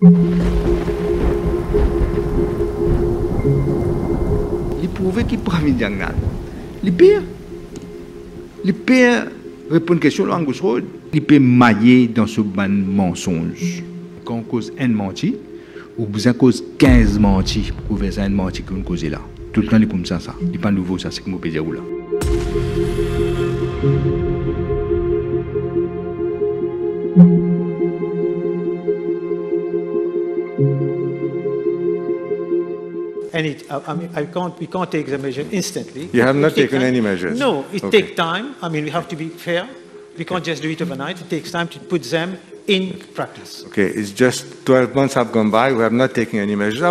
Il prouve qu'il prend une diagnose. Le pire répond à une question, il peut mailler dans ce ban mensonge. Quand on cause un menti, ou besoin cause 15 mentis pour faire un menti qu'on cause là. Tout le temps, il est comme ça. Il n'est pas nouveau, ça, c'est que je peux dire là. We can't take the measure instantly. You have not taken any measures? No, it takes time. We have to be fair. We can't just do it overnight. It takes time to put them in practice. Okay, it's just 12 months have gone by. We have not taken any measures.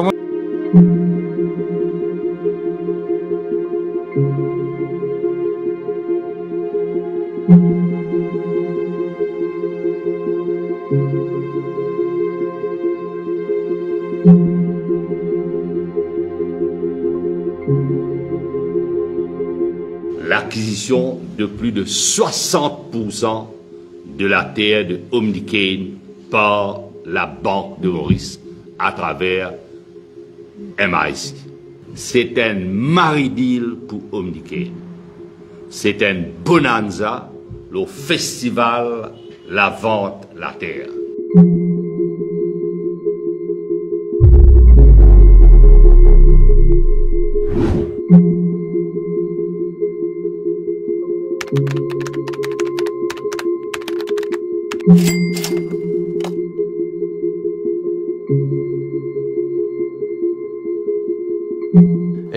L'acquisition de plus de 60% de la terre de Omnikane par la Banque de Maurice à travers MIC. C'est un mari-deal pour Omnikane. C'est un bonanza, le festival, la vente, la terre.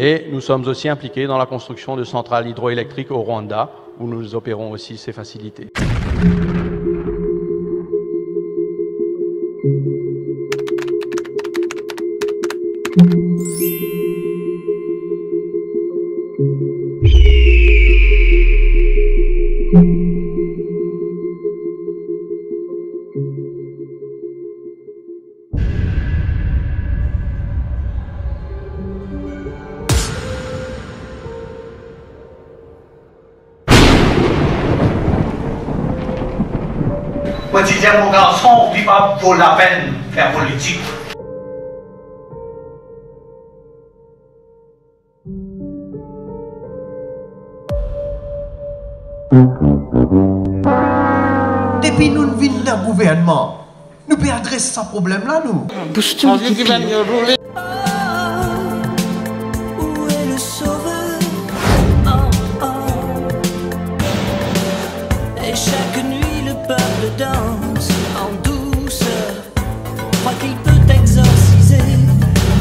Et nous sommes aussi impliqués dans la construction de centrales hydroélectriques au Rwanda, où nous opérons aussi ces facilités. Moi, je disais à mon garçon, il va vaut la peine de faire politique. Depuis nous venons dans le gouvernement, nous pouvons adresser ce problème-là, nous. On dit qu'il va nous rouler. Où est le sauveur? Et chaque nuit le peuple danse en douceur, croit qu'il peut exorciser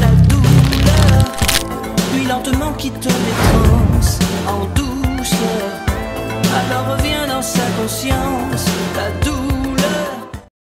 la douleur, puis lentement quitte les transes en douceur, alors revient dans sa conscience